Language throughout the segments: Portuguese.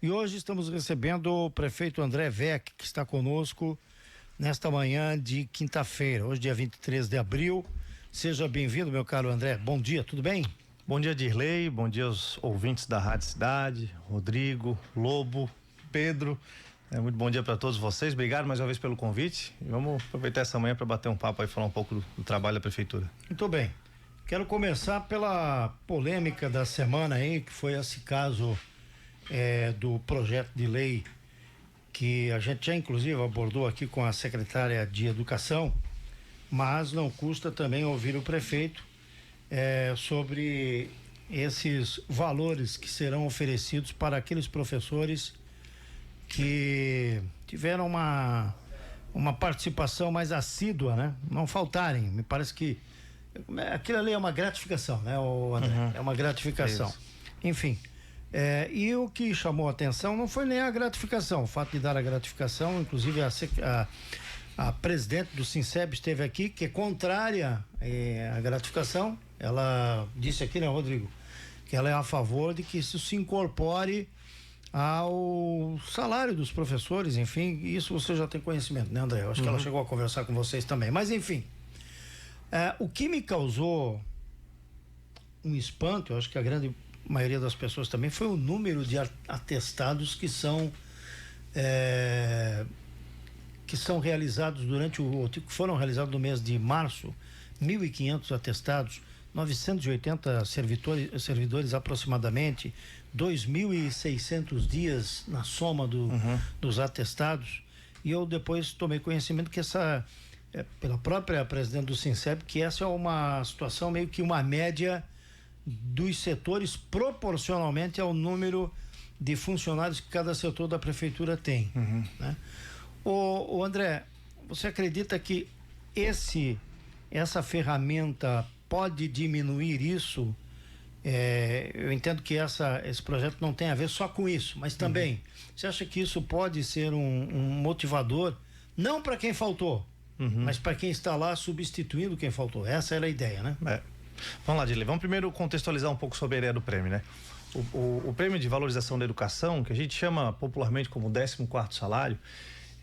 E hoje estamos recebendo o prefeito André Weck, que está conosco nesta manhã de quinta-feira, hoje dia 23 de abril. Seja bem-vindo, meu caro André. Bom dia, tudo bem? Bom dia, Dirley. Bom dia aos ouvintes da Rádio Cidade, Rodrigo, Lobo, Pedro. Muito bom dia para todos vocês. Obrigado mais uma vez pelo convite. E vamos aproveitar essa manhã para bater um papo e falar um pouco do trabalho da prefeitura. Muito bem. Quero começar pela polêmica da semana aí, que foi esse caso do projeto de lei que a gente já inclusive abordou aqui com a secretária de Educação, mas não custa também ouvir o prefeito sobre esses valores que serão oferecidos para aqueles professores que tiveram uma participação mais assídua, né? Não faltarem. Me parece que aquilo ali é uma gratificação, né, André? É uma gratificação. Isso. Enfim, e o que chamou a atenção não foi nem a gratificação, o fato de dar a gratificação, inclusive a presidente do Sinceb esteve aqui, que é contrária à gratificação. Ela disse aqui, né, Rodrigo, que ela é a favor de que isso se incorpore ao salário dos professores, enfim, isso você já tem conhecimento, né, André? Eu acho que ela chegou a conversar com vocês também, mas enfim, o que me causou um espanto, eu acho que a grande maioria das pessoas também, foi o número de atestados que são realizados que foram realizados no mês de março. 1.500 atestados, 980 servidores aproximadamente, 2.600 dias na soma dos atestados. E eu depois tomei conhecimento que pela própria presidente do Sinceb, que essa é uma situação meio que uma média dos setores proporcionalmente ao número de funcionários que cada setor da prefeitura tem, né? O André, você acredita que essa ferramenta pode diminuir isso? Eu entendo que esse projeto não tem a ver só com isso, mas também, você acha que isso pode ser um motivador, não para quem faltou, mas para quem está lá substituindo quem faltou? Essa era a ideia, né? Vamos lá, Dilei. Vamos primeiro contextualizar um pouco sobre a ideia do prêmio, né? O prêmio de valorização da educação, que a gente chama popularmente como 14º salário,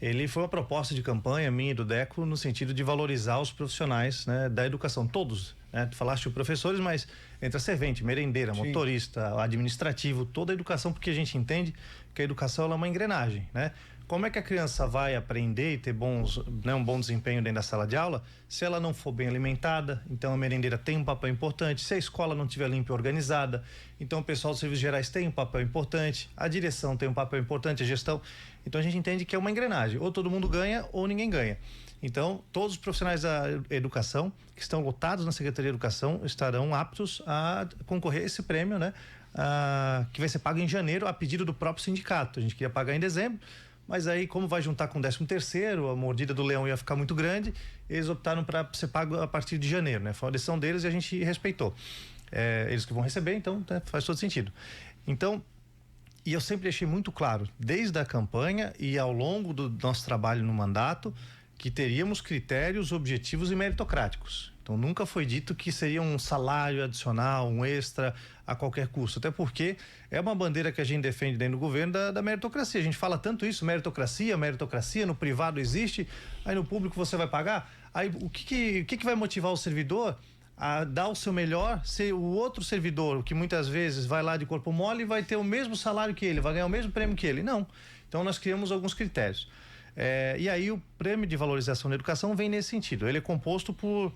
ele foi uma proposta de campanha minha e do DECO no sentido de valorizar os profissionais, né, da educação, todos, né? Tu falaste de professores, mas entra servente, merendeira, sim, motorista, administrativo, toda a educação, porque a gente entende que a educação ela é uma engrenagem, né? Como é que a criança vai aprender e ter um bom desempenho dentro da sala de aula se ela não for bem alimentada? Então a merendeira tem um papel importante. Se a escola não estiver limpa e organizada, então o pessoal dos serviços gerais tem um papel importante, a direção tem um papel importante, a gestão. Então a gente entende que é uma engrenagem, ou todo mundo ganha ou ninguém ganha. Então todos os profissionais da educação que estão lotados na Secretaria de Educação estarão aptos a concorrer a esse prêmio, né? Que vai ser pago em janeiro a pedido do próprio sindicato. A gente queria pagar em dezembro, mas aí, como vai juntar com o 13º, a mordida do leão ia ficar muito grande, eles optaram para ser pago a partir de janeiro, né? Foi uma decisão deles e a gente respeitou. Eles que vão receber, então, né, faz todo sentido. Então, e eu sempre deixei muito claro, desde a campanha e ao longo do nosso trabalho no mandato, que teríamos critérios objetivos e meritocráticos. Então nunca foi dito que seria um salário adicional, um extra a qualquer custo, até porque é uma bandeira que a gente defende dentro do governo da meritocracia. A gente fala tanto isso, meritocracia, no privado existe, aí no público você vai pagar. Aí o que vai motivar o servidor a dar o seu melhor se o outro servidor, que muitas vezes vai lá de corpo mole, vai ter o mesmo salário que ele, vai ganhar o mesmo prêmio que ele? Não. Então nós criamos alguns critérios. E aí o prêmio de valorização da educação vem nesse sentido. Ele é composto por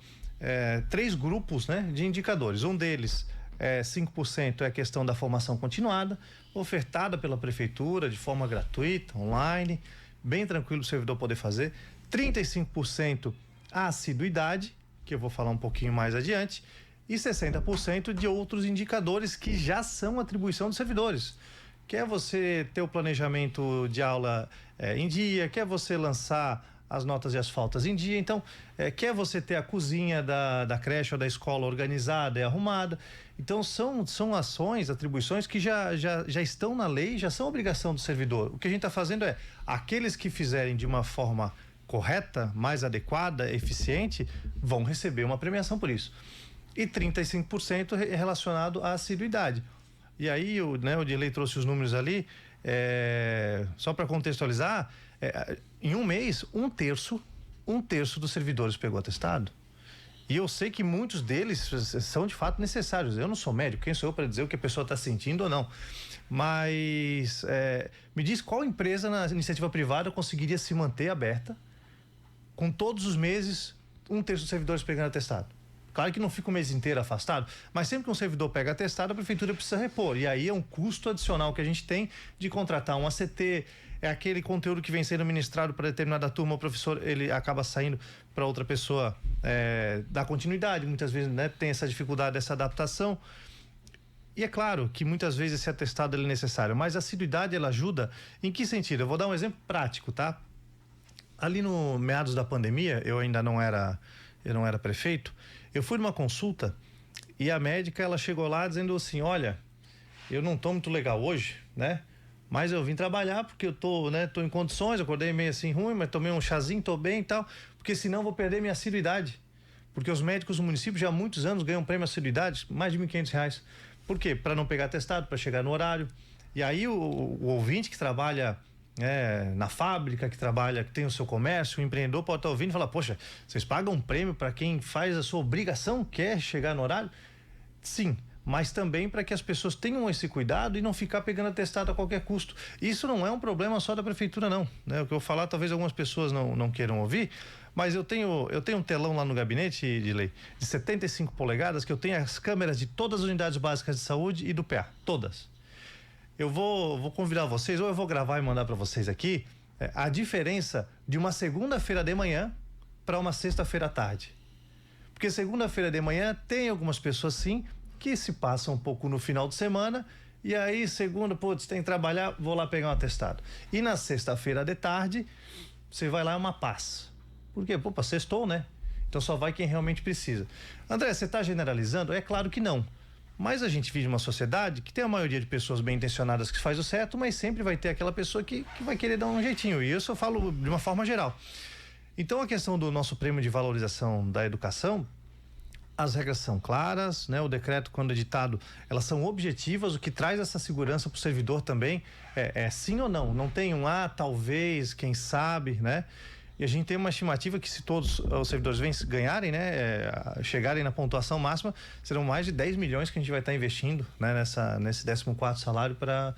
3 grupos, né, de indicadores. Um deles, 5% é a questão da formação continuada, ofertada pela prefeitura de forma gratuita, online, bem tranquilo o servidor poder fazer. 35% a assiduidade, que eu vou falar um pouquinho mais adiante, e 60% de outros indicadores que já são atribuição dos servidores. Quer você ter o planejamento de aula em dia, quer você lançar as notas e as faltas em dia, então quer você ter a cozinha da creche ou da escola organizada e arrumada. Então são ações, atribuições que já estão na lei, já são obrigação do servidor. O que a gente está fazendo é, aqueles que fizerem de uma forma correta, mais adequada, eficiente, vão receber uma premiação por isso. E 35% relacionado à assiduidade. E aí, o Dirley trouxe os números ali, só para contextualizar, em um mês, um terço dos servidores pegou atestado. E eu sei que muitos deles são de fato necessários. Eu não sou médico, quem sou eu para dizer o que a pessoa está sentindo ou não? Mas me diz qual empresa na iniciativa privada conseguiria se manter aberta com todos os meses um terço dos servidores pegando atestado. Claro que não fica o mês inteiro afastado, mas sempre que um servidor pega atestado, a prefeitura precisa repor. E aí é um custo adicional que a gente tem de contratar um ACT, é aquele conteúdo que vem sendo ministrado para determinada turma, o professor ele acaba saindo para outra pessoa dar continuidade, muitas vezes, né, tem essa dificuldade dessa adaptação. E é claro que muitas vezes esse atestado ele é necessário, mas a assiduidade ela ajuda em que sentido? Eu vou dar um exemplo prático, tá? Ali no meados da pandemia, eu não era prefeito, eu fui numa consulta e a médica ela chegou lá dizendo assim, olha, eu não tô muito legal hoje, né? Mas eu vim trabalhar porque eu tô em condições, acordei meio assim ruim, mas tomei um chazinho, tô bem e tal, porque senão eu vou perder minha assiduidade. Porque os médicos do município já há muitos anos ganham prêmio assiduidade, mais de R$1.500. Por quê? Para não pegar atestado, para chegar no horário. E aí o ouvinte que trabalha na fábrica, que tem o seu comércio, o empreendedor pode estar ouvindo e falar, poxa, vocês pagam um prêmio para quem faz a sua obrigação, quer chegar no horário? Sim, mas também para que as pessoas tenham esse cuidado e não ficar pegando atestado a qualquer custo. Isso não é um problema só da prefeitura, não, né? O que eu vou falar, talvez algumas pessoas não queiram ouvir, mas eu tenho um telão lá no gabinete de lei de 75 polegadas que eu tenho as câmeras de todas as unidades básicas de saúde e do PA, todas. Eu vou convidar vocês, ou eu vou gravar e mandar para vocês aqui a diferença de uma segunda-feira de manhã para uma sexta-feira à tarde. Porque segunda-feira de manhã tem algumas pessoas sim que se passam um pouco no final de semana e aí segunda, putz, tem que trabalhar, vou lá pegar um atestado. E na sexta-feira de tarde, você vai lá, é uma paz. Por quê? Pô, sextou, né? Então só vai quem realmente precisa. André, você está generalizando? É claro que não. Mas a gente vive uma sociedade que tem a maioria de pessoas bem intencionadas que faz o certo, mas sempre vai ter aquela pessoa que vai querer dar um jeitinho. E isso eu falo de uma forma geral. Então a questão do nosso prêmio de valorização da educação, as regras são claras, né? O decreto, quando editado, elas são objetivas, o que traz essa segurança para o servidor também é sim ou não. Não tem talvez, quem sabe, né? E a gente tem uma estimativa que se todos os servidores ganharem, né, chegarem na pontuação máxima, serão mais de 10 milhões que a gente vai estar investindo, né, nesse 14º salário para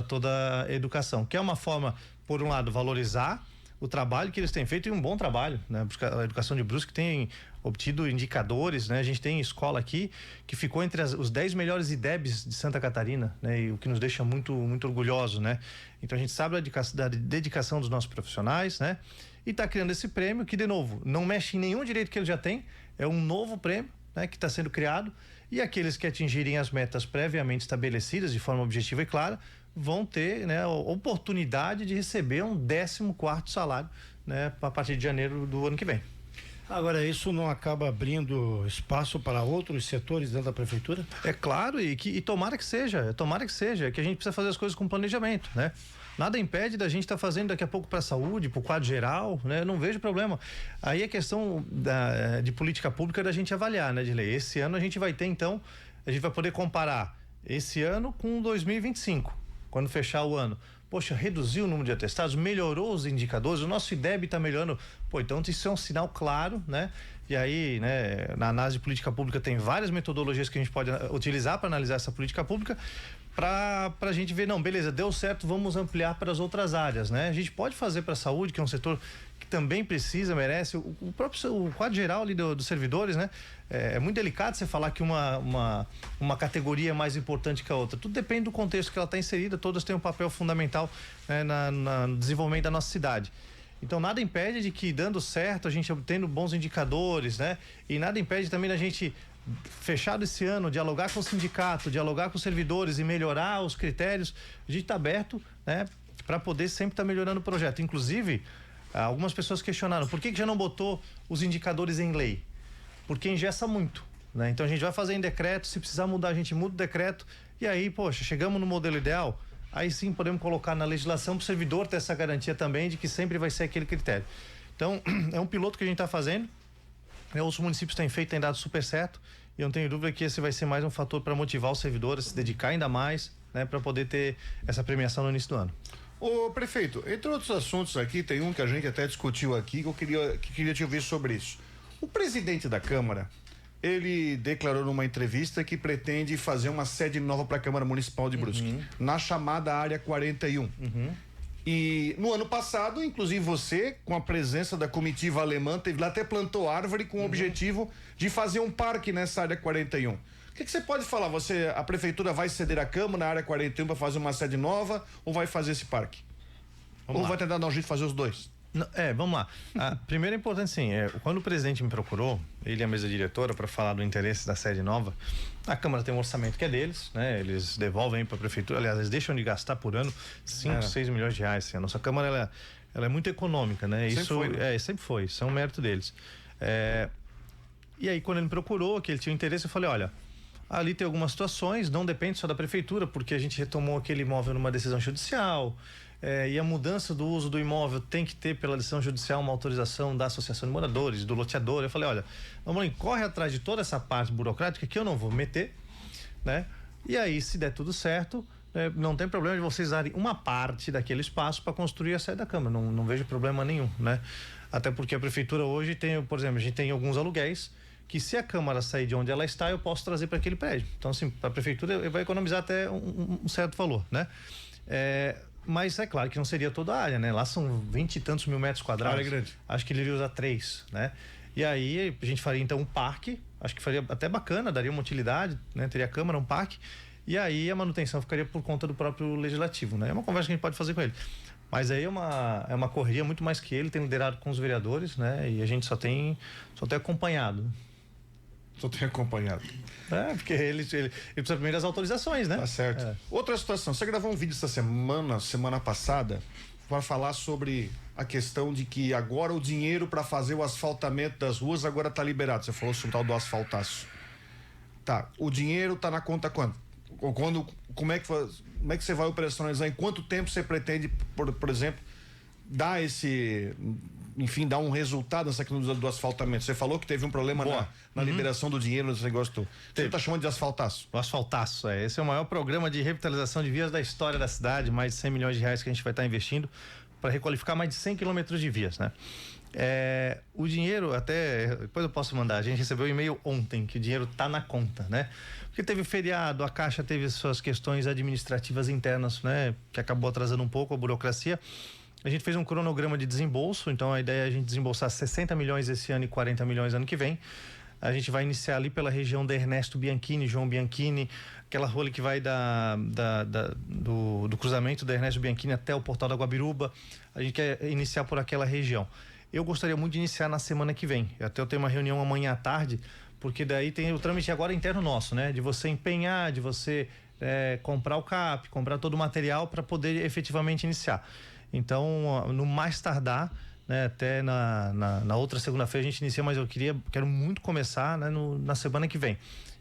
toda a educação, que é uma forma, por um lado, valorizar o trabalho que eles têm feito, e um bom trabalho, né? A educação de Brusque tem obtido indicadores, né? A gente tem escola aqui que ficou entre os 10 melhores IDEBs de Santa Catarina, né? E o que nos deixa muito, muito orgulhosos, né? Então a gente sabe da dedicação dos nossos profissionais, né? E está criando esse prêmio que, de novo, não mexe em nenhum direito que ele já tem, é um novo prêmio, né, que está sendo criado, e aqueles que atingirem as metas previamente estabelecidas de forma objetiva e clara vão ter, né, a oportunidade de receber um 14º salário, né, a partir de janeiro do ano que vem. Agora, isso não acaba abrindo espaço para outros setores dentro da prefeitura? É claro, e tomara que seja, que a gente precisa fazer as coisas com planejamento, né? Nada impede da gente estar fazendo daqui a pouco para a saúde, para o quadro geral, né? Eu não vejo problema. Aí é questão de política pública da gente avaliar, né, Dilei? Esse ano a gente vai ter, então, a gente vai poder comparar esse ano com 2025, quando fechar o ano. Poxa, reduziu o número de atestados, melhorou os indicadores, o nosso IDEB está melhorando. Pô, então isso é um sinal claro, né? E aí, né, na análise de política pública tem várias metodologias que a gente pode utilizar para analisar essa política pública, para a gente ver, não, beleza, deu certo, vamos ampliar para as outras áreas, né? A gente pode fazer para a saúde, que é um setor que também precisa, merece, o quadro geral ali dos servidores, né? É muito delicado você falar que uma categoria é mais importante que a outra. Tudo depende do contexto que ela está inserida, todas têm um papel fundamental, né, no desenvolvimento da nossa cidade. Então nada impede de que, dando certo, a gente obtendo bons indicadores, né? E nada impede também da gente, fechado esse ano, dialogar com o sindicato, dialogar com os servidores e melhorar os critérios. A gente está aberto, né, para poder sempre estar melhorando o projeto. Inclusive, algumas pessoas questionaram por que já não botou os indicadores em lei? Porque engessa muito, né? Então a gente vai fazer em decreto, se precisar mudar, a gente muda o decreto, e aí, poxa, chegamos no modelo ideal, aí sim podemos colocar na legislação para o servidor ter essa garantia também de que sempre vai ser aquele critério. Então, é um piloto que a gente está fazendo, os municípios têm dado super certo, e eu não tenho dúvida que esse vai ser mais um fator para motivar o servidor a se dedicar ainda mais, né, para poder ter essa premiação no início do ano. Ô, prefeito, entre outros assuntos aqui, tem um que a gente até discutiu aqui, que eu queria te ouvir sobre isso. O presidente da Câmara, ele declarou numa entrevista que pretende fazer uma sede nova para a Câmara Municipal de Brusque, na chamada Área 41. E no ano passado, inclusive você, com a presença da comitiva alemã, teve lá, até plantou árvore com o objetivo de fazer um parque nessa Área 41. O que você pode falar? A prefeitura vai ceder a Câmara na Área 41 para fazer uma sede nova ou vai fazer esse parque? Ou vai tentar dar um jeito de fazer os dois? Não, vamos lá. Primeiro é importante, sim, quando o presidente me procurou, ele e a mesa diretora, para falar do interesse da sede nova, a Câmara tem um orçamento que é deles, né? Eles devolvem para a prefeitura, aliás, eles deixam de gastar por ano 5, 6 milhões de reais. Assim. A nossa Câmara, ela é muito econômica, né? Sempre isso foi, né? sempre foi, isso é um mérito deles. E aí, quando ele me procurou, que ele tinha interesse, eu falei, olha, ali tem algumas situações, não depende só da prefeitura, porque a gente retomou aquele imóvel numa decisão judicial, e a mudança do uso do imóvel tem que ter, pela decisão judicial, uma autorização da associação de moradores, do loteador. Eu falei, olha, vamos lá, corre atrás de toda essa parte burocrática que eu não vou meter, né? E aí, se der tudo certo, não tem problema de vocês darem uma parte daquele espaço para construir a sede da Câmara, não vejo problema nenhum, né? Até porque a prefeitura hoje tem, por exemplo, a gente tem alguns aluguéis que, se a Câmara sair de onde ela está, eu posso trazer para aquele prédio. Então, assim, a prefeitura vai economizar até um certo valor, né? Mas é claro que não seria toda a área, né? Lá são 20 e tantos mil metros quadrados. Área grande. Acho que ele iria usar 3, né? E aí a gente faria então um parque, acho que faria até bacana, daria uma utilidade, né? Teria a Câmara, um parque, e aí a manutenção ficaria por conta do próprio Legislativo, né? É uma conversa que a gente pode fazer com ele. Mas aí é uma correria muito mais que ele tem liderado com os vereadores, né? E a gente só tem acompanhado. Só tenho acompanhado. Porque ele precisa primeiro das autorizações, né? Tá certo. Outra situação, você gravou um vídeo essa semana passada, para falar sobre a questão de que agora o dinheiro para fazer o asfaltamento das ruas agora tá liberado. Você falou sobre o tal do asfaltaço. Tá, o dinheiro tá na conta quando? Como é que você vai operacionalizar? Em quanto tempo você pretende, por exemplo, dar dar um resultado nessa questão do asfaltamento? Você falou que teve um problema na liberação do dinheiro nesse negócio. Você está chamando de asfaltaço? O asfaltaço, esse é o maior programa de revitalização de vias da história da cidade, mais de 100 milhões de reais que a gente vai estar investindo para requalificar mais de 100 quilômetros de vias, né? O dinheiro, até depois eu posso mandar, a gente recebeu um e-mail ontem que o dinheiro tá na conta, né? Porque teve feriado, a Caixa teve suas questões administrativas internas, né? Que acabou atrasando um pouco a burocracia. A gente fez um cronograma de desembolso, então a ideia é a gente desembolsar 60 milhões esse ano e 40 milhões ano que vem. A gente vai iniciar ali pela região da Ernesto Bianchini, João Bianchini, aquela rua ali que vai do cruzamento da Ernesto Bianchini até o Portal da Guabiruba. A gente quer iniciar por aquela região. Eu gostaria muito de iniciar na semana que vem. Até eu tenho uma reunião amanhã à tarde, porque daí tem o trâmite agora interno nosso, né? De você empenhar, de você comprar o CAP, comprar todo o material para poder efetivamente iniciar. Então, no mais tardar, né, até na outra segunda-feira a gente inicia, mas quero muito começar, né, na semana que vem.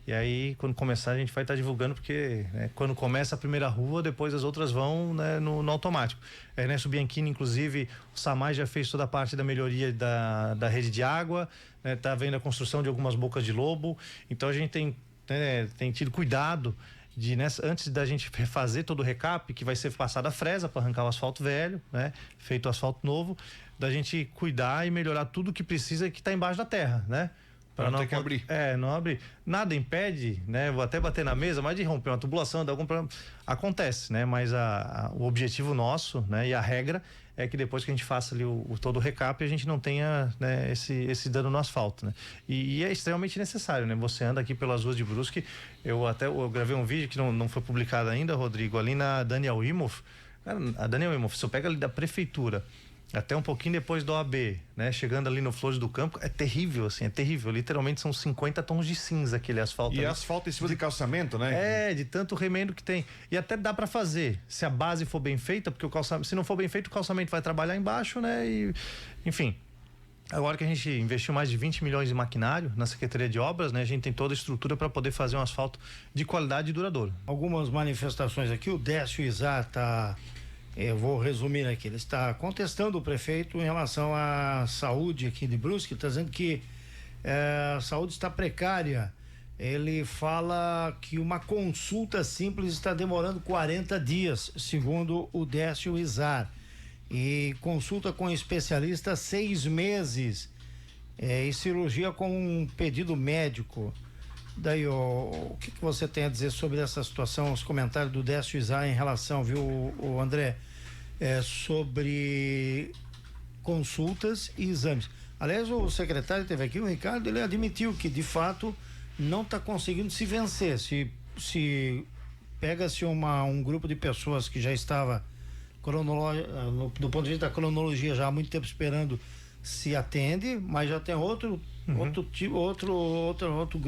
E aí, quando começar, a gente vai estar divulgando, porque quando começa a primeira rua, depois as outras vão, né, no automático. Ernesto Bianchini, inclusive, o SAMAI já fez toda a parte da melhoria da rede de água, né, tá vendo a construção de algumas bocas de lobo. Então a gente tem tido cuidado antes da gente fazer todo o recap, que vai ser passada a fresa para arrancar o asfalto velho, né? Feito o asfalto novo, da gente cuidar e melhorar tudo que precisa que está embaixo da terra, né? Para não ter que abrir. Não abrir. Nada impede, né? Vou até bater na mesa, mas de romper uma tubulação, de algum problema. Acontece, né? Mas o objetivo nosso, né? E a regra é que depois que a gente faça ali todo o recap, a gente não tenha, né, esse dano no asfalto, né? E é extremamente necessário, né? Você anda aqui pelas ruas de Brusque, eu gravei um vídeo que não foi publicado ainda, Rodrigo, ali na Daniel Imhoff. Cara, a Daniel Imhoff, se eu pego ali da prefeitura até um pouquinho depois do OAB, né? Chegando ali no Flores do Campo, é terrível, assim, é terrível. Literalmente são 50 tons de cinza aquele asfalto. E asfalto em cima de calçamento, né? De tanto remendo que tem. E até dá para fazer, se a base for bem feita, porque se não for bem feito, o calçamento vai trabalhar embaixo, né? E, enfim. Agora que a gente investiu mais de 20 milhões em maquinário na Secretaria de Obras, né? A gente tem toda a estrutura para poder fazer um asfalto de qualidade e duradouro. Algumas manifestações aqui, o Décio Izar está... Eu vou resumir aqui. Ele está contestando o prefeito em relação à saúde aqui de Brusque, está dizendo que a saúde está precária ele fala que uma consulta simples está demorando 40 dias, segundo o Décio Izar. E consulta com especialista 6 meses. E cirurgia com um pedido médico. Daí, o que você tem a dizer sobre essa situação, os comentários do Décio Izar em relação, viu, o André, sobre consultas e exames. Aliás, o secretário esteve aqui, o Ricardo, ele admitiu que de fato não está conseguindo se vencer. Se pega-se um grupo de pessoas que já estava do ponto de vista da cronologia já há muito tempo esperando, se atende, mas já tem outro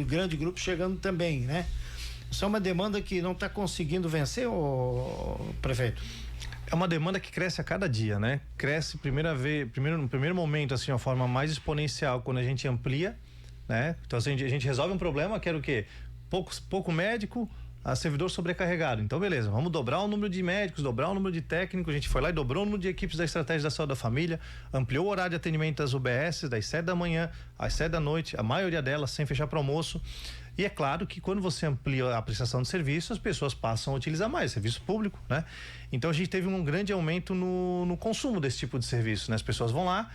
grande grupo chegando também, né? Isso é uma demanda que não está conseguindo vencer, prefeito? É uma demanda que cresce a cada dia, né? Cresce no primeiro momento, assim, de uma forma mais exponencial quando a gente amplia, né? Então, assim, a gente resolve um problema que era o quê? Pouco médico, a servidor sobrecarregado. Então, beleza, vamos dobrar o número de médicos, dobrar o número de técnicos. A gente foi lá e dobrou o número de equipes da Estratégia da Saúde da Família, ampliou o horário de atendimento das UBS, das 7 da manhã às 7 da noite, a maioria delas sem fechar para almoço. E é claro que quando você amplia a prestação de serviço, as pessoas passam a utilizar mais serviço público, né? Então a gente teve um grande aumento no consumo desse tipo de serviço, né? As pessoas vão lá,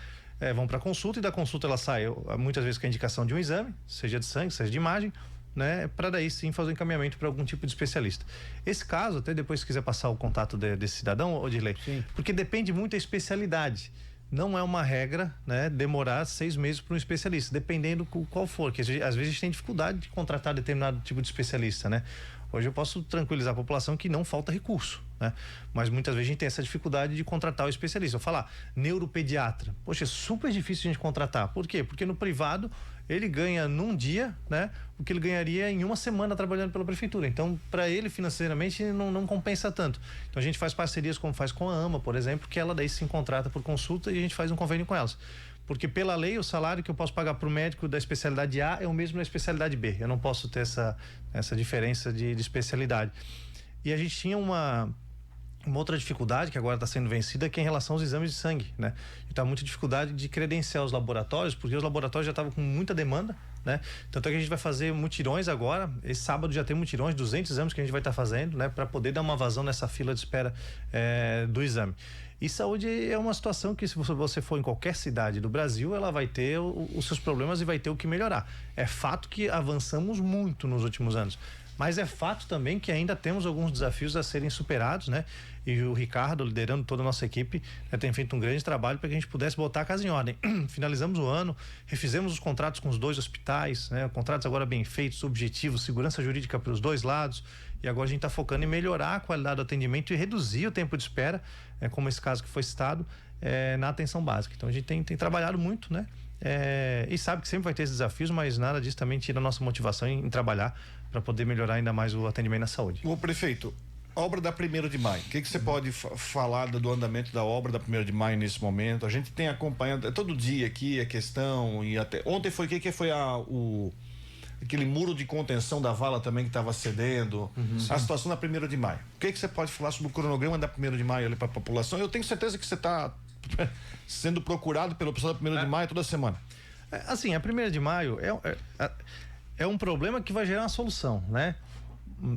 vão para consulta, e da consulta ela sai muitas vezes com a indicação de um exame, seja de sangue, seja de imagem, né? Para daí sim fazer o encaminhamento para algum tipo de especialista. Esse caso, até depois se quiser passar o contato desse cidadão, Odilei, porque depende muito da especialidade. Não é uma regra, né, demorar 6 meses para um especialista, dependendo qual for, que às vezes a gente tem dificuldade de contratar determinado tipo de especialista, né? Hoje eu posso tranquilizar a população que não falta recurso, né? Mas muitas vezes a gente tem essa dificuldade de contratar o especialista. Eu falar, neuropediatra, poxa, é super difícil a gente contratar. Por quê? Porque no privado ele ganha num dia, né, o que ele ganharia em uma semana trabalhando pela prefeitura. Então, para ele financeiramente não compensa tanto. Então a gente faz parcerias como faz com a AMA, por exemplo, que ela daí se contrata por consulta e a gente faz um convênio com elas. Porque pela lei o salário que eu posso pagar para o médico da especialidade A é o mesmo da especialidade B. Eu não posso ter essa diferença de especialidade. E a gente tinha uma outra dificuldade que agora está sendo vencida, que é em relação aos exames de sangue, né? Está muita dificuldade de credenciar os laboratórios, porque os laboratórios já estavam com muita demanda, né? Tanto é que a gente vai fazer mutirões agora. Esse sábado já tem mutirões, 200 exames que a gente vai estar fazendo, né? Para poder dar uma vazão nessa fila de espera do exame. E saúde é uma situação que, se você for em qualquer cidade do Brasil, ela vai ter os seus problemas e vai ter o que melhorar. É fato que avançamos muito nos últimos anos, mas é fato também que ainda temos alguns desafios a serem superados, né? E o Ricardo, liderando toda a nossa equipe, tem feito um grande trabalho para que a gente pudesse botar a casa em ordem. Finalizamos o ano, refizemos os contratos com os 2 hospitais, né? Contratos agora bem feitos, objetivos, segurança jurídica para os 2 lados. E agora a gente está focando em melhorar a qualidade do atendimento e reduzir o tempo de espera, como esse caso que foi citado, na atenção básica. Então a gente tem trabalhado muito, né? E sabe que sempre vai ter esses desafios, mas nada disso também tira a nossa motivação em trabalhar para poder melhorar ainda mais o atendimento na saúde. O prefeito, obra da 1º de maio, o que você pode falar do andamento da obra da 1º de maio nesse momento? A gente tem acompanhado todo dia aqui a questão, e até ontem foi aquele muro de contenção da vala também que estava cedendo, a situação da 1º de maio. O que você pode falar sobre o cronograma da 1º de maio ali para a população? Eu tenho certeza que você está sendo procurado pelo pessoal da 1º de maio toda semana. Assim, a 1º de maio é um problema que vai gerar uma solução, né?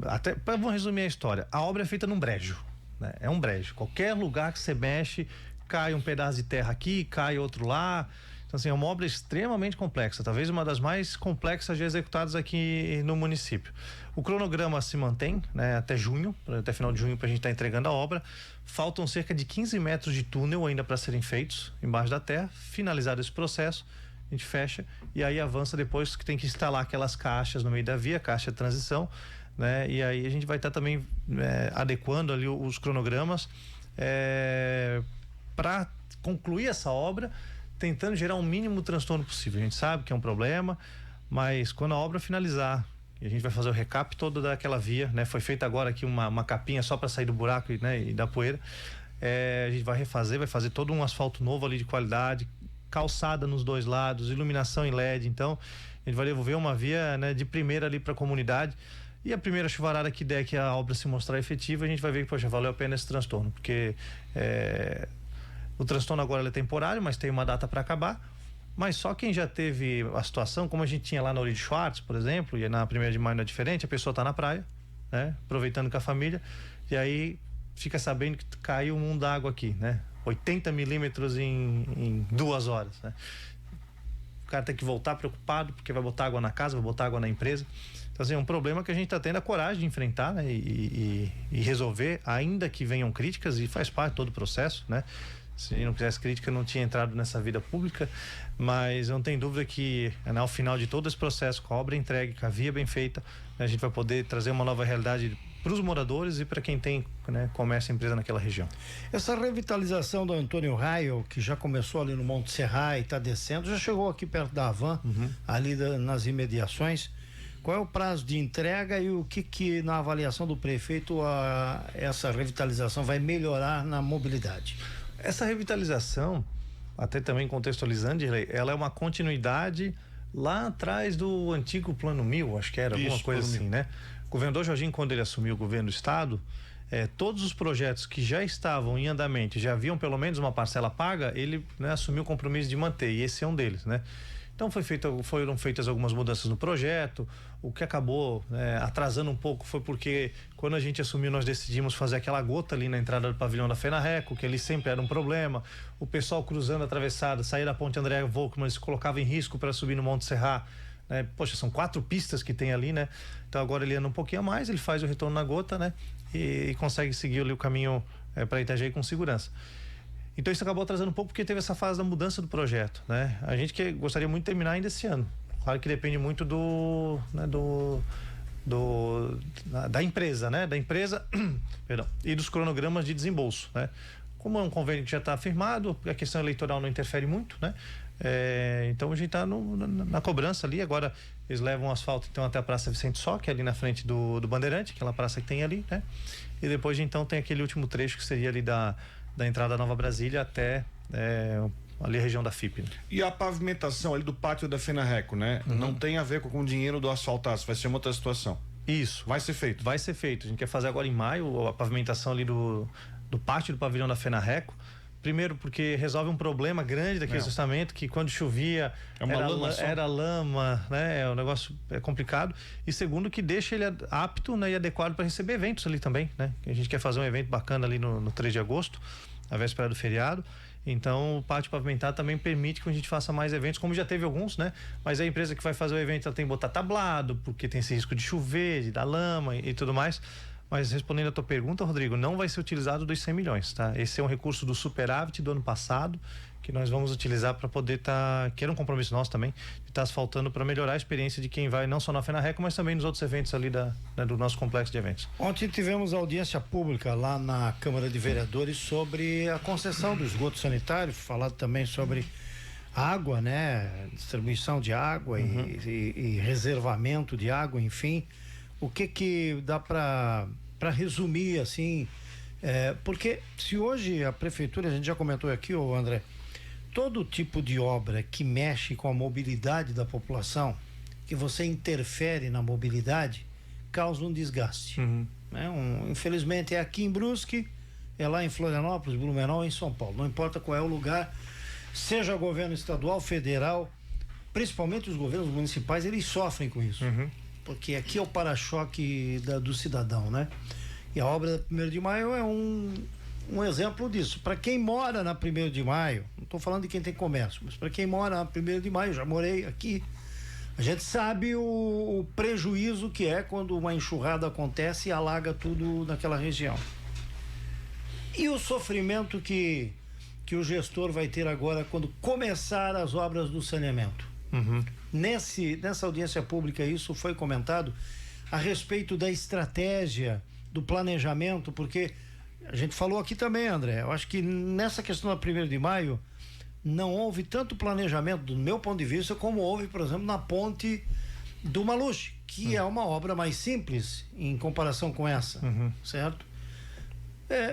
Até, vamos resumir a história. A obra é feita num brejo, né? É um brejo. Qualquer lugar que você mexe, cai um pedaço de terra aqui, cai outro lá. Então, assim, é uma obra extremamente complexa, talvez uma das mais complexas já executadas aqui no município. O cronograma se mantém, né, até junho, até final de junho, para a gente estar entregando a obra. Faltam cerca de 15 metros de túnel ainda para serem feitos embaixo da terra. Finalizado esse processo, a gente fecha e aí avança depois, que tem que instalar aquelas caixas no meio da via, caixa de transição, né? E aí a gente vai estar também adequando ali os cronogramas para concluir essa obra, tentando gerar o mínimo transtorno possível. A gente sabe que é um problema, mas quando a obra finalizar, e a gente vai fazer o recap todo daquela via, né? Foi feita agora aqui uma capinha só para sair do buraco, né, e da poeira. A gente vai refazer, vai fazer todo um asfalto novo ali de qualidade, calçada nos 2 lados, iluminação em LED. Então a gente vai devolver uma via, né, de primeira ali para a comunidade. E a primeira chuvarada que der, que a obra se mostrar efetiva, a gente vai ver que, poxa, valeu a pena esse transtorno, porque o transtorno agora é temporário, mas tem uma data para acabar. Mas só quem já teve a situação, como a gente tinha lá na Uri de Schwartz, por exemplo, e na 1ª de Maio não é diferente, a pessoa está na praia, né? Aproveitando com a família, e aí fica sabendo que caiu um mundo d'água aqui, né? 80 milímetros em 2 horas, né? O cara tem que voltar preocupado porque vai botar água na casa, vai botar água na empresa. Então, assim, é um problema que a gente está tendo a coragem de enfrentar, né? E resolver, ainda que venham críticas, e faz parte de todo o processo, né? Se não quisesse crítica, não tinha entrado nessa vida pública, mas não tem dúvida que, né, ao final de todo esse processo, com a obra entregue, com a via bem feita, a gente vai poder trazer uma nova realidade para os moradores e para quem tem, né, comércio e empresa naquela região. Essa revitalização do Antônio Raio, que já começou ali no Monte Serra e está descendo, já chegou aqui perto da Havan, ali nas imediações. Qual é o prazo de entrega e o que na avaliação do prefeito essa revitalização vai melhorar na mobilidade? Essa revitalização, até também contextualizando, ela é uma continuidade lá atrás do antigo Plano 1000, acho que era alguma coisa assim, né? O governador Jorginho, quando ele assumiu o governo do estado, todos os projetos que já estavam em andamento, já haviam pelo menos uma parcela paga, ele, né, assumiu o compromisso de manter, e esse é um deles, né? Então foram feitas algumas mudanças no projeto. O que acabou atrasando um pouco foi porque quando a gente assumiu, nós decidimos fazer aquela gota ali na entrada do pavilhão da FENARRECO, que ali sempre era um problema. O pessoal cruzando a atravessada, sair da ponte André Volkmann, se colocava em risco para subir no Monte Serra. Poxa, são 4 pistas que tem ali, né? Então agora ele anda um pouquinho a mais, ele faz o retorno na gota, né? E consegue seguir ali o caminho para Itajaí com segurança. Então isso acabou atrasando um pouco porque teve essa fase da mudança do projeto, né? A gente gostaria muito de terminar ainda esse ano. Claro que depende muito da empresa, né? Da empresa, perdão, e dos cronogramas de desembolso, né? Como é um convênio que já está firmado, a questão eleitoral não interfere muito, né? Então a gente está na cobrança ali. Agora eles levam o asfalto então até a Praça Vicente Só, que é ali na frente do Bandeirante, aquela praça que tem ali, né? E depois então tem aquele último trecho que seria ali da entrada da Nova Brasília até ali a região da FIP. Né? E a pavimentação ali do pátio da FENARRECO, né? Não tem a ver com o dinheiro do asfaltaço, vai ser uma outra situação. Isso. Vai ser feito? Vai ser feito. A gente quer fazer agora em maio a pavimentação ali do pátio do pavilhão da FENARRECO. Primeiro porque resolve um problema grande daquele assustamento, que quando chovia era lama, né? O negócio é complicado. E segundo que deixa ele apto, né, e adequado para receber eventos ali também, né? A gente quer fazer um evento bacana ali no 3 de agosto, na véspera do feriado. Então o pátio pavimentado também permite que a gente faça mais eventos, como já teve alguns, né? Mas a empresa que vai fazer o evento, ela tem que botar tablado, porque tem esse risco de chover, de dar lama e tudo mais. Mas respondendo a tua pergunta, Rodrigo, não vai ser utilizado dos 100 milhões, tá? Esse é um recurso do superávit do ano passado, que nós vamos utilizar para poder que era um compromisso nosso também, de estar asfaltando para melhorar a experiência de quem vai não só na FENARRECO, mas também nos outros eventos ali do nosso complexo de eventos. Ontem tivemos audiência pública lá na Câmara de Vereadores sobre a concessão do esgoto sanitário, falado também sobre água, né? Distribuição de água e reservamento de água, enfim. O que dá para resumir assim, porque se hoje a prefeitura, a gente já comentou aqui, André, todo tipo de obra que mexe com a mobilidade da população, que você interfere na mobilidade, causa um desgaste. Né? Infelizmente é aqui em Brusque, é lá em Florianópolis, Blumenau, em São Paulo, não importa qual é o lugar, seja governo estadual, federal, principalmente os governos municipais, eles sofrem com isso. Porque aqui é o para-choque do cidadão, né? E a obra da 1º de Maio é um exemplo disso. Para quem mora na 1º de Maio, não estou falando de quem tem comércio, mas para quem mora na 1º de Maio, já morei aqui, a gente sabe o prejuízo que é quando uma enxurrada acontece e alaga tudo naquela região. E o sofrimento que o gestor vai ter agora quando começar as obras do saneamento. Nessa audiência pública isso foi comentado a respeito da estratégia, do planejamento, porque a gente falou aqui também, André, eu acho que nessa questão da 1º de Maio não houve tanto planejamento do meu ponto de vista como houve, por exemplo, na ponte do Maluche, que é uma obra mais simples em comparação com essa, certo?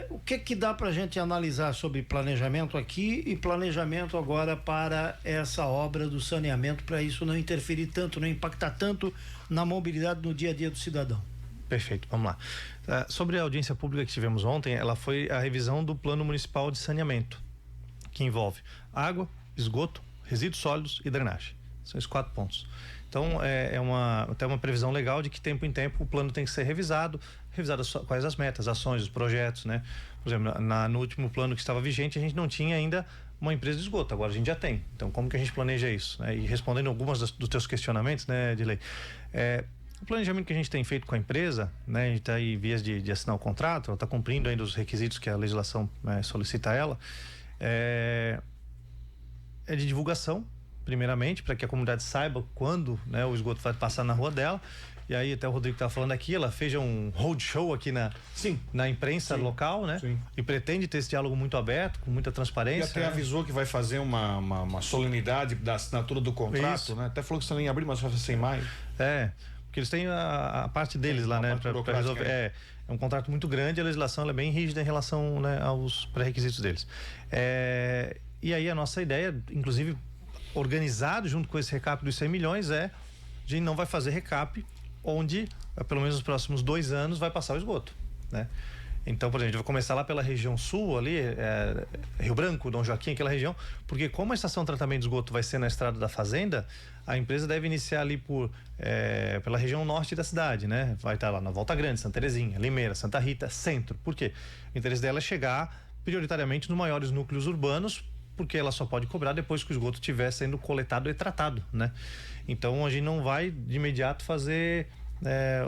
O que dá para a gente analisar sobre planejamento aqui e planejamento agora para essa obra do saneamento, para isso não interferir tanto, não impactar tanto na mobilidade no dia a dia do cidadão? Perfeito, vamos lá. Sobre a audiência pública que tivemos ontem, ela foi a revisão do Plano Municipal de Saneamento, que envolve água, esgoto, resíduos sólidos e drenagem. São esses 4 pontos. Então, até uma previsão legal de que, tempo em tempo, o plano tem que ser revisado quais as metas, ações, os projetos, né? Por exemplo, no último plano que estava vigente, a gente não tinha ainda uma empresa de esgoto, agora a gente já tem. Então, como que a gente planeja isso? Né? E respondendo algumas dos teus questionamentos, né, Edilei? O planejamento que a gente tem feito com a empresa, né, a gente está em vias de assinar o contrato, ela está cumprindo ainda os requisitos que a legislação solicita a ela, é de divulgação, primeiramente, para que a comunidade saiba quando, né, o esgoto vai passar na rua dela. E aí, até o Rodrigo estava falando aqui, ela fez um roadshow aqui na imprensa local, né? Sim. E pretende ter esse diálogo muito aberto, com muita transparência. E até avisou que vai fazer uma solenidade da assinatura do contrato, Isso. né? Até falou que você nem abrir, mas vai fazer em maio. Porque eles têm a parte deles lá, né? Para resolver. É um contrato muito grande, a legislação ela é bem rígida em relação, né, aos pré-requisitos deles. E aí a nossa ideia, inclusive organizado junto com esse recap dos 100 milhões, a gente não vai fazer recap onde, pelo menos nos próximos 2 anos, vai passar o esgoto, né? Então, por exemplo, a gente vai começar lá pela região sul, ali, Rio Branco, Dom Joaquim, aquela região, porque como a estação de tratamento de esgoto vai ser na Estrada da Fazenda, a empresa deve iniciar ali pela região norte da cidade, né? Vai estar lá na Volta Grande, Santa Terezinha, Limeira, Santa Rita, Centro. Por quê? O interesse dela é chegar prioritariamente nos maiores núcleos urbanos, porque ela só pode cobrar depois que o esgoto estiver sendo coletado e tratado, né? Então, a gente não vai de imediato fazer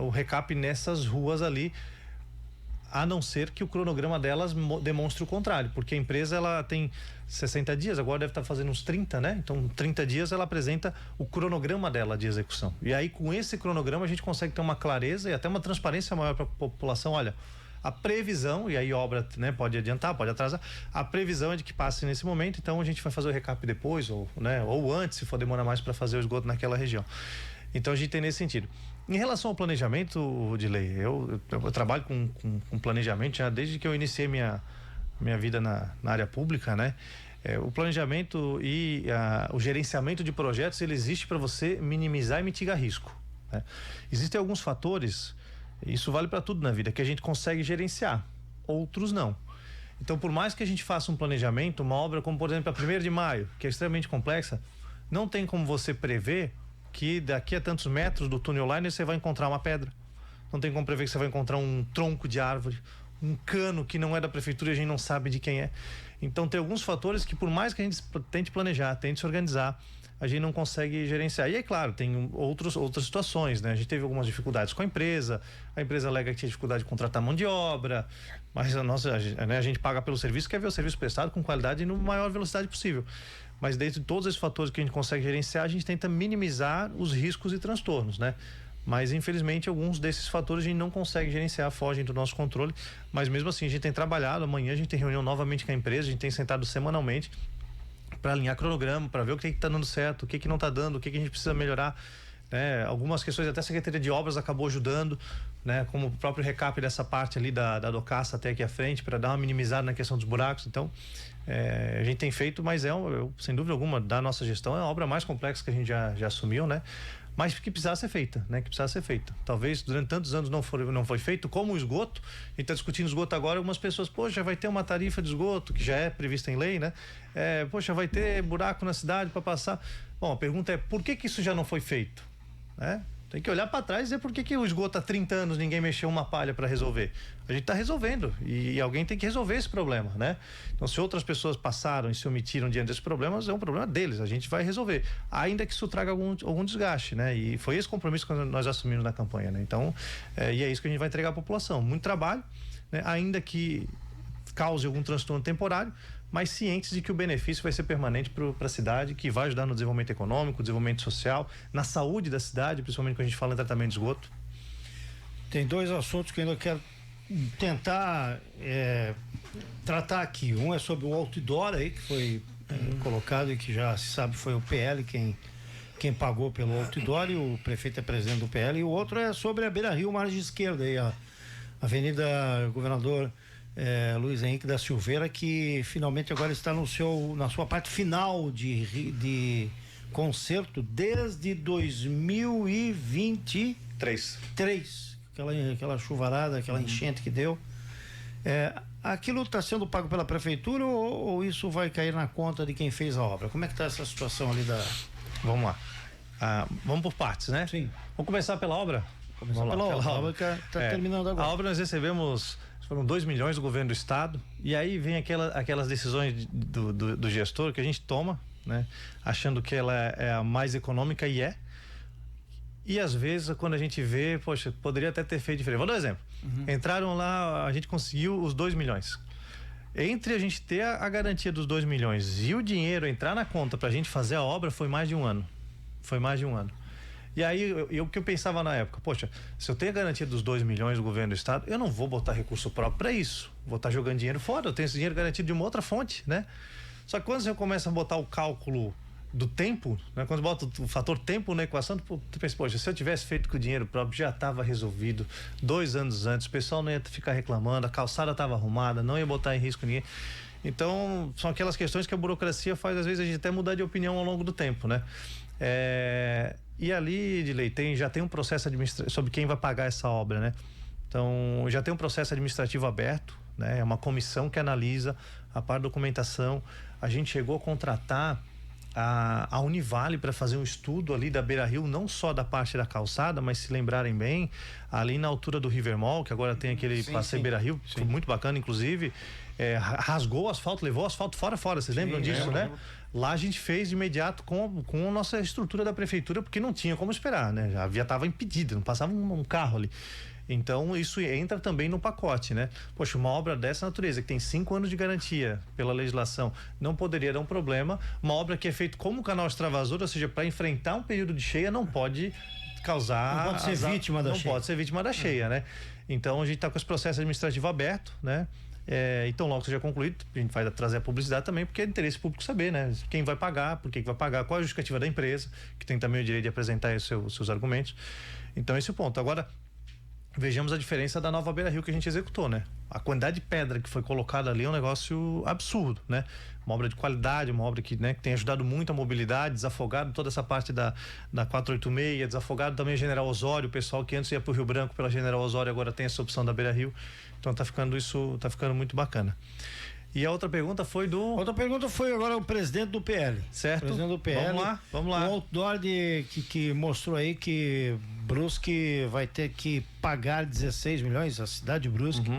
o recap nessas ruas ali, a não ser que o cronograma delas demonstre o contrário, porque a empresa ela tem 60 dias, agora deve estar fazendo uns 30, né? Então, 30 dias ela apresenta o cronograma dela de execução. E aí, com esse cronograma, a gente consegue ter uma clareza e até uma transparência maior para a população. Olha, a previsão, e aí obra, né, pode adiantar, pode atrasar, a previsão é de que passe nesse momento, então a gente vai fazer o recap depois, ou antes, se for demorar mais para fazer o esgoto naquela região. Então a gente tem nesse sentido. Em relação ao planejamento, Dilei, eu trabalho com planejamento já desde que eu iniciei minha vida na área pública, né? O planejamento e o gerenciamento de projetos, ele existe para você minimizar e mitigar risco, né? Existem alguns fatores, isso vale para tudo na vida, que a gente consegue gerenciar, outros não. Então, por mais que a gente faça um planejamento, uma obra como, por exemplo, a 1º de maio, que é extremamente complexa, não tem como você prever que daqui a tantos metros do túnel liner você vai encontrar uma pedra. Não tem como prever que você vai encontrar um tronco de árvore, um cano que não é da prefeitura e a gente não sabe de quem é. Então, tem alguns fatores que, por mais que a gente tente planejar, tente se organizar, a gente não consegue gerenciar. E é claro, tem outras situações, né? A gente teve algumas dificuldades com a empresa alega que tinha dificuldade de contratar mão de obra, mas a gente paga pelo serviço, quer ver o serviço prestado com qualidade e na maior velocidade possível. Mas dentro de todos esses fatores que a gente consegue gerenciar, a gente tenta minimizar os riscos e transtornos, né? Mas, infelizmente, alguns desses fatores a gente não consegue gerenciar, fogem do nosso controle. Mas, mesmo assim, a gente tem trabalhado. Amanhã a gente tem reunião novamente com a empresa, a gente tem sentado semanalmente para alinhar cronograma, para ver o que está dando certo, o que não está dando, o que a gente precisa melhorar. Algumas questões até a Secretaria de Obras acabou ajudando, né? Como o próprio recap dessa parte ali da Docassa até aqui à frente, para dar uma minimizada na questão dos buracos. Então, a gente tem feito, mas sem dúvida alguma, da nossa gestão, é a obra mais complexa que a gente já assumiu, né? Mas que precisava ser feita, né? Talvez durante tantos anos não foi feito, como o esgoto. A gente está discutindo esgoto agora, algumas pessoas, poxa, vai ter uma tarifa de esgoto, que já é prevista em lei, né? Poxa, vai ter buraco na cidade para passar. Bom, a pergunta é, por que isso já não foi feito? Tem que olhar para trás e dizer por que o esgoto há 30 anos ninguém mexeu uma palha para resolver. A gente está resolvendo e alguém tem que resolver esse problema, né? Então, se outras pessoas passaram e se omitiram diante desses problemas, é um problema deles, a gente vai resolver, ainda que isso traga algum desgaste, né? E foi esse compromisso que nós assumimos na campanha, né? Então, e é isso que a gente vai entregar à população, muito trabalho, né? Ainda que cause algum transtorno temporário, mas cientes de que o benefício vai ser permanente para a cidade, que vai ajudar no desenvolvimento econômico, desenvolvimento social, na saúde da cidade, principalmente quando a gente fala em tratamento de esgoto. Tem 2 assuntos que eu ainda quero tentar tratar aqui. Um é sobre o outdoor aí, que foi colocado e que já se sabe foi o PL quem pagou pelo outdoor, e o prefeito é presidente do PL. E o outro é sobre a Beira-Rio, margem esquerda, aí, a Avenida Governador Luiz Henrique da Silveira, que finalmente agora está na sua parte final de conserto desde 2023. Aquela chuvarada, aquela enchente que deu. Aquilo está sendo pago pela prefeitura ou isso vai cair na conta de quem fez a obra? Como é que está essa situação ali da... Vamos lá. Vamos por partes, né? Sim. Vamos começar pela obra? Começar pela obra. A obra que está terminando agora. A obra nós recebemos, foram 2 milhões do governo do estado, e aí vem aquelas decisões do gestor que a gente toma, né? Achando que ela é a mais econômica, e às vezes quando a gente vê, poxa, poderia até ter feito diferente. Vou dar um exemplo. Entraram lá, a gente conseguiu os 2 milhões. Entre a gente ter a garantia dos 2 milhões e o dinheiro entrar na conta pra gente fazer a obra, foi mais de um ano. E aí, o que eu pensava na época, poxa, se eu tenho a garantia dos 2 milhões do governo do estado, eu não vou botar recurso próprio para isso. Vou estar jogando dinheiro fora, eu tenho esse dinheiro garantido de uma outra fonte, né? Só que quando você começa a botar o cálculo do tempo, né? Quando bota o fator tempo na equação, tu pensa, poxa, se eu tivesse feito com o dinheiro próprio, já estava resolvido 2 anos antes, o pessoal não ia ficar reclamando, a calçada estava arrumada, não ia botar em risco ninguém. Então, são aquelas questões que a burocracia faz, às vezes, a gente até mudar de opinião ao longo do tempo, né? E ali, Edilei, já tem um processo administrativo sobre quem vai pagar essa obra, né? Então, já tem um processo administrativo aberto, né? É uma comissão que analisa a parte da documentação. A gente chegou a contratar a Univale para fazer um estudo ali da Beira Rio, não só da parte da calçada, mas se lembrarem bem, ali na altura do River Mall, que agora tem aquele passeio Beira Rio, muito bacana, inclusive, rasgou o asfalto, levou o asfalto fora, vocês lembram disso, né? Lá a gente fez de imediato com a nossa estrutura da prefeitura, porque não tinha como esperar, né? A via estava impedida, não passava um carro ali. Então, isso entra também no pacote, né? Poxa, uma obra dessa natureza, que tem 5 anos de garantia pela legislação, não poderia dar um problema. Uma obra que é feita como canal extravasor, ou seja, para enfrentar um período de cheia, não pode causar... Não pode ser vítima da cheia. Não pode ser vítima da cheia, né? Então, a gente está com esse processo administrativo aberto, né? Então, logo seja concluído, a gente vai trazer a publicidade também, porque é interesse público saber, né? Quem vai pagar, por que vai pagar, qual é a justificativa da empresa, que tem também o direito de apresentar os seus argumentos. Então, esse é o ponto. Agora, vejamos a diferença da nova Beira Rio que a gente executou, né? A quantidade de pedra que foi colocada ali é um negócio absurdo, né? Uma obra de qualidade, uma obra que tem ajudado muito a mobilidade, desafogado toda essa parte da 486, desafogado também a General Osório, o pessoal que antes ia pro Rio Branco pela General Osório agora tem essa opção da Beira Rio. Então tá ficando muito bacana. E a outra pergunta foi agora o presidente do PL. Certo. Presidente do PL. Vamos lá. Um outdoor que mostrou aí que Brusque vai ter que pagar 16 milhões, a cidade de Brusque,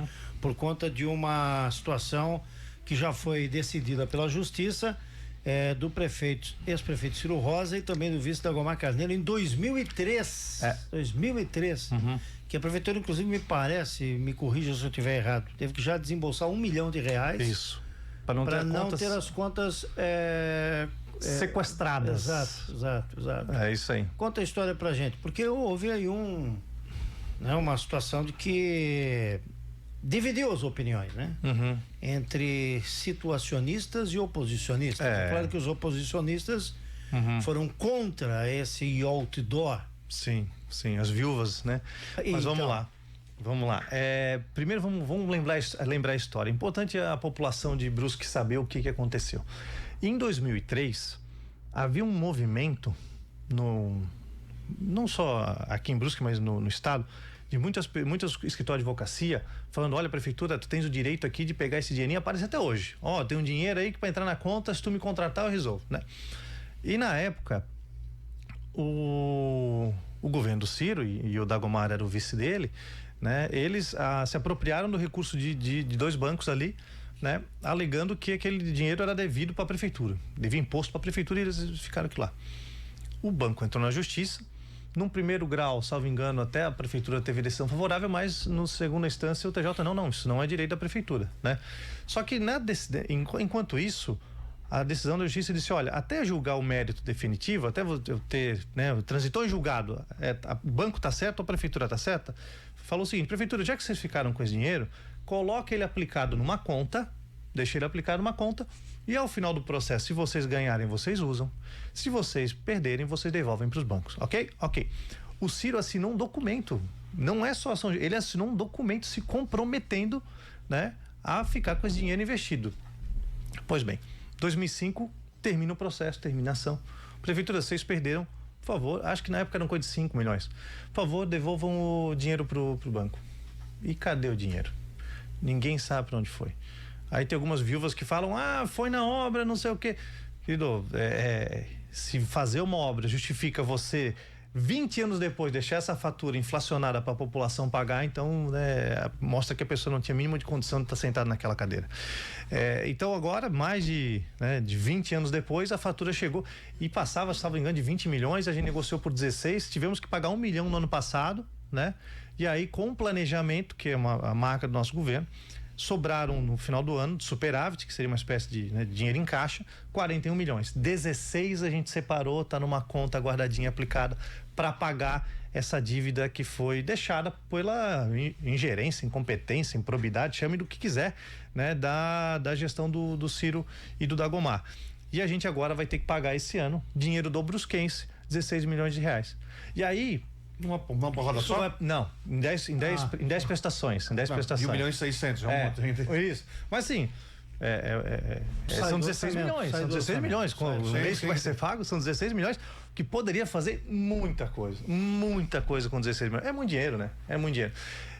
por conta de uma situação que já foi decidida pela justiça, do ex-prefeito Ciro Rosa e também do vice Dagomar Carneiro em 2003. 2003. Que a prefeitura, inclusive, me corrija se eu estiver errado, teve que já desembolsar R$1 milhão. Isso. Para não ter as contas sequestradas. Exato. É isso aí. Conta a história pra gente, porque houve aí uma situação de que dividiu as opiniões, né? Entre situacionistas e oposicionistas. É claro que os oposicionistas foram contra esse outdoor. Sim, as viúvas, né? Mas vamos lá. Primeiro vamos lembrar a história. É importante a população de Brusque saber o que aconteceu. Em 2003, havia um movimento, não só aqui em Brusque, mas no estado, de muitos escritórios de advocacia, falando, olha, prefeitura, tu tens o direito aqui de pegar esse dinheirinho, aparece até hoje. Tem um dinheiro aí que para entrar na conta, se tu me contratar, eu resolvo, né? E na época, o governo do Ciro, e o Dagomar era o vice dele, né? Eles se apropriaram do recurso de 2 bancos ali, né? Alegando que aquele dinheiro era devido para a prefeitura, devia imposto para a prefeitura, e eles ficaram aqui lá. O banco entrou na justiça, num primeiro grau, salvo engano, até a prefeitura teve decisão favorável, mas no segunda instância o TJ não, isso não é direito da prefeitura, né? Só que enquanto isso, a decisão da justiça disse, olha, até julgar o mérito definitivo, até eu ter, né, transitou em julgado, o banco está certo, a prefeitura está certa, falou o seguinte, prefeitura, já que vocês ficaram com esse dinheiro, coloque ele aplicado numa conta, deixe ele aplicado numa conta, e ao final do processo, se vocês ganharem, vocês usam, se vocês perderem, vocês devolvem para os bancos, ok? O Ciro assinou um documento, não é só ação, ele assinou um documento se comprometendo, né, a ficar com esse dinheiro investido. Pois bem, 2005, termina o processo, terminação. Prefeitura, vocês perderam, por favor, acho que na época eram coisa de 5 milhões. Por favor, devolvam o dinheiro pro banco. E cadê o dinheiro? Ninguém sabe para onde foi. Aí tem algumas viúvas que falam, foi na obra, não sei o quê. Querido, se fazer uma obra justifica você 20 anos depois deixar essa fatura inflacionada para a população pagar, então mostra que a pessoa não tinha mínimo de condição de estar sentada naquela cadeira. Então agora, mais de 20 anos depois, a fatura chegou e passava, se não me engano, de 20 milhões, a gente negociou por 16, tivemos que pagar 1 milhão no ano passado, né? E aí, com o planejamento, que é a marca do nosso governo, sobraram no final do ano de superávit, que seria uma espécie de dinheiro em caixa, 41 milhões. 16 a gente separou, está numa conta guardadinha aplicada para pagar essa dívida que foi deixada pela ingerência, incompetência, improbidade, chame do que quiser, né, da gestão do Ciro e do Dagomar. E a gente agora vai ter que pagar esse ano dinheiro do brusquense, 16 milhões de reais. E aí, uma porrada só? Não, em 10 prestações. Em 10 prestações. 1 milhão e 600, isso. Mas assim, são 16 milhões. São 16 milhões. Com o mês que vai ser pago, são 16 milhões, que poderia fazer muita coisa com 16 milhões. É muito dinheiro, né? É muito dinheiro.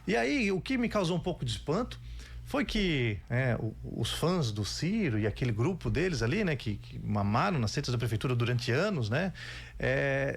E aí, o que me causou um pouco de espanto foi que os fãs do Ciro e aquele grupo deles ali, né, que mamaram nas setas da prefeitura durante anos, né,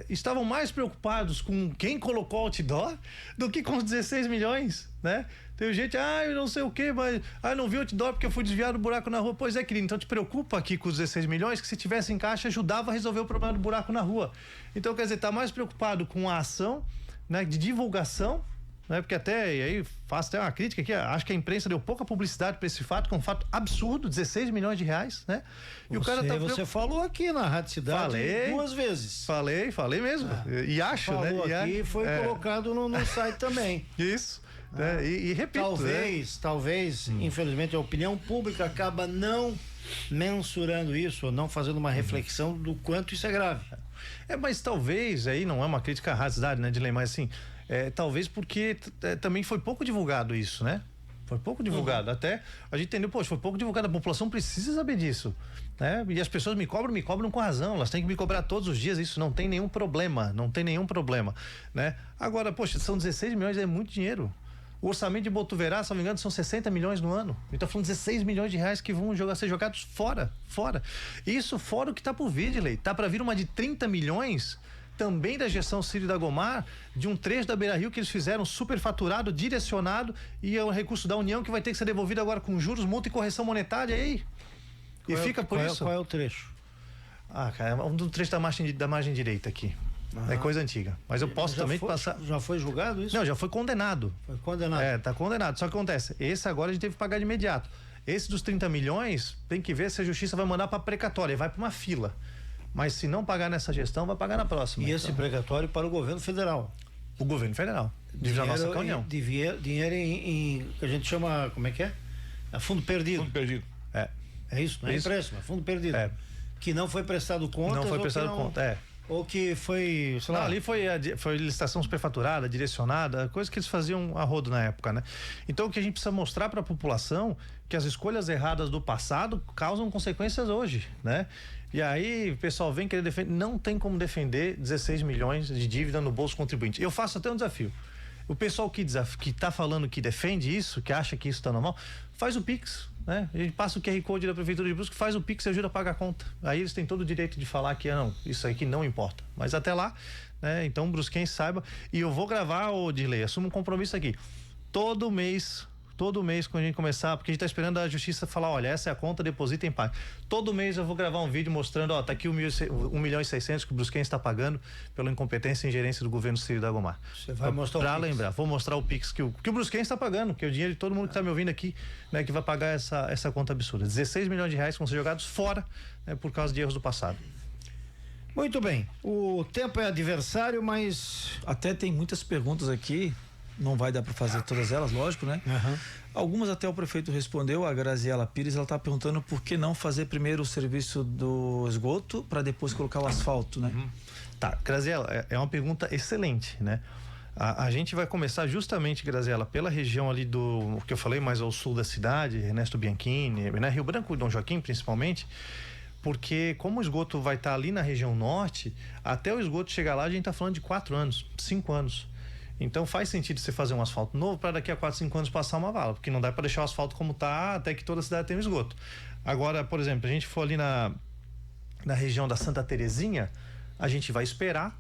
estavam mais preocupados com quem colocou outdoor do que com os 16 milhões, né? Tem gente, eu não sei o que, mas não vi outdoor porque eu fui desviar do buraco na rua. Pois é, querido, então te preocupa aqui com os 16 milhões, que se tivesse em caixa ajudava a resolver o problema do buraco na rua. Então, quer dizer, tá mais preocupado com a ação, né, de divulgação, né? Porque e aí faço até uma crítica aqui, acho que a imprensa deu pouca publicidade para esse fato, que é um fato absurdo, 16 milhões de reais, né? E você falou aqui na Rádio Cidade 2 vezes. Falei mesmo. E acho, falou, né? E foi colocado no site também. Isso. E repito. Talvez, infelizmente, a opinião pública acaba não mensurando isso, ou não fazendo uma reflexão do quanto isso é grave. Mas talvez, aí não é uma crítica à Rádio Cidade, né, Edilei, mas assim, talvez porque também foi pouco divulgado isso, né? Foi pouco divulgado. Até a gente entendeu, foi pouco divulgado, a população precisa saber disso, né? E as pessoas me cobram com razão, elas têm que me cobrar todos os dias, isso não tem nenhum problema, né? Agora, são 16 milhões, é muito dinheiro. O orçamento de Botuverá, se não me engano, são 60 milhões no ano. Então, falando 16 milhões de reais que vão ser jogados fora. Isso fora o que está por vir, Edilei. Tá para vir uma de 30 milhões também da gestão Ciro e Dagomar, de um trecho da Beira Rio que eles fizeram superfaturado, direcionado, e é um recurso da União que vai ter que ser devolvido agora com juros, multa e correção monetária. E aí? Qual é o trecho? Cara, é um trecho da margem direita aqui. É coisa antiga. Mas eu posso também passar. Já foi julgado isso? Não, já foi condenado. Foi condenado. Tá condenado. Só que acontece, esse agora a gente teve que pagar de imediato. Esse dos 30 milhões, tem que ver se a justiça vai mandar para precatória, vai para uma fila. Mas se não pagar nessa gestão, vai pagar na próxima. E esse precatório para o governo federal? O governo federal. Dívida nossa com a União. Dinheiro em que a gente chama, como é que é? Fundo perdido. Fundo perdido. É isso, não é empréstimo, é fundo perdido. Que não foi prestado conta. Não foi prestado conta, Ou que foi, sei lá. Ali foi licitação superfaturada, direcionada, coisa que eles faziam a rodo na época, né? Então o que a gente precisa mostrar para a população que as escolhas erradas do passado causam consequências hoje, né? E aí o pessoal vem querer defender, não tem como defender 16 milhões de dívida no bolso contribuinte. Eu faço até um desafio. O pessoal que tá falando que defende isso, que acha que isso tá normal, faz o Pix, né? A gente passa o QR Code da Prefeitura de Brusque, faz o Pix e ajuda a pagar a conta. Aí eles têm todo o direito de falar que não, isso aqui não importa. Mas até lá, né? Então o brusquense saiba. E eu vou gravar, Dirley, assumo um compromisso aqui. Todo mês, quando a gente começar, porque a gente tá esperando a justiça falar, olha, essa é a conta, deposita em paz. Todo mês eu vou gravar um vídeo mostrando, tá aqui 1 milhão e 600 que o brusquense está pagando pela incompetência e ingerência do governo Ciro Dagomar. Você vai mostrar pra lembrar, vou mostrar o Pix que o brusquense está pagando, que é o dinheiro de todo mundo que está me ouvindo aqui, né, que vai pagar essa conta absurda. 16 milhões de reais que vão ser jogados fora, né, por causa de erros do passado. Muito bem, o tempo é adversário, mas... Até tem muitas perguntas aqui, não vai dar para fazer todas elas, lógico, né? Algumas até o prefeito respondeu, a Graziela Pires, ela tá perguntando por que não fazer primeiro o serviço do esgoto para depois colocar o asfalto, né? Tá, Graziela, é uma pergunta excelente, né? A gente vai começar justamente, Graziela, pela região ali do, que eu falei, mais ao sul da cidade, Ernesto Bianchini, né? Rio Branco e Dom Joaquim, principalmente, porque como o esgoto vai estar ali na região norte, até o esgoto chegar lá a gente tá falando de 4 anos, 5 anos. Então faz sentido você fazer um asfalto novo para daqui a 4, 5 anos passar uma vala, porque não dá para deixar o asfalto como está até que toda a cidade tenha um esgoto. Agora, por exemplo, a gente for ali na região da Santa Terezinha, a gente vai esperar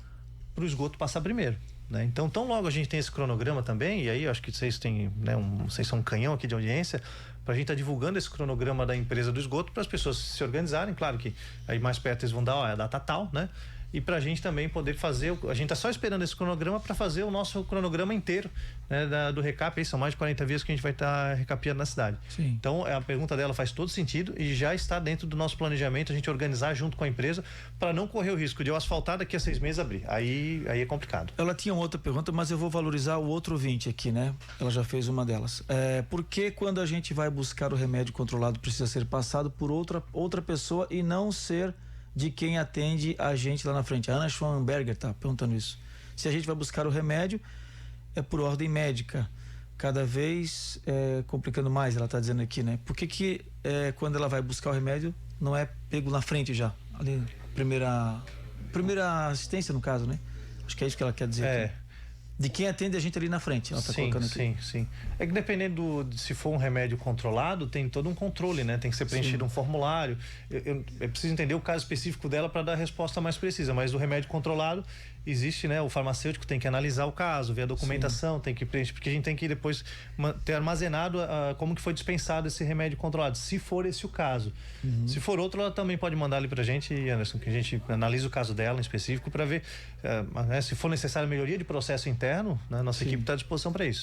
para o esgoto passar primeiro, né? Então, tão logo a gente tem esse cronograma também, e aí eu acho que vocês têm, né, vocês são um canhão aqui de audiência, para a gente estar divulgando esse cronograma da empresa do esgoto para as pessoas se organizarem. Claro que aí mais perto eles vão dar, ó, é a data tal, né? E para a gente também poder fazer, a gente está só esperando esse cronograma para fazer o nosso cronograma inteiro, né, do recap. Aí são mais de 40 vias que a gente vai estar recapeando na cidade. Sim. Então a pergunta dela faz todo sentido e já está dentro do nosso planejamento a gente organizar junto com a empresa para não correr o risco de eu asfaltar daqui a 6 meses abrir. Aí é complicado. Ela tinha outra pergunta, mas eu vou valorizar o outro ouvinte aqui, né? Ela já fez uma delas. Por que quando a gente vai buscar o remédio controlado precisa ser passado por outra pessoa e não ser de quem atende a gente lá na frente? A Ana Schwanberger tá perguntando isso. Se a gente vai buscar o remédio, é por ordem médica. Cada vez complicando mais, ela tá dizendo aqui, né? Por que quando ela vai buscar o remédio, não é pego na frente já? Ali, primeira assistência, no caso, né? Acho que é isso que ela quer dizer aqui. De quem atende a gente ali na frente, ela tá colocando aqui. Sim. É que dependendo de se for um remédio controlado, tem todo um controle, né? Tem que ser preenchido um formulário. Eu preciso entender o caso específico dela para dar a resposta mais precisa, mas do remédio controlado existe, né? O farmacêutico tem que analisar o caso, ver a documentação, tem que preencher, porque a gente tem que depois ter armazenado como que foi dispensado esse remédio controlado, se for esse o caso. Se for outro, ela também pode mandar ali pra gente, Anderson, que a gente analisa o caso dela em específico para ver, né, se for necessária melhoria de processo interno, né, nossa equipe está à disposição para isso.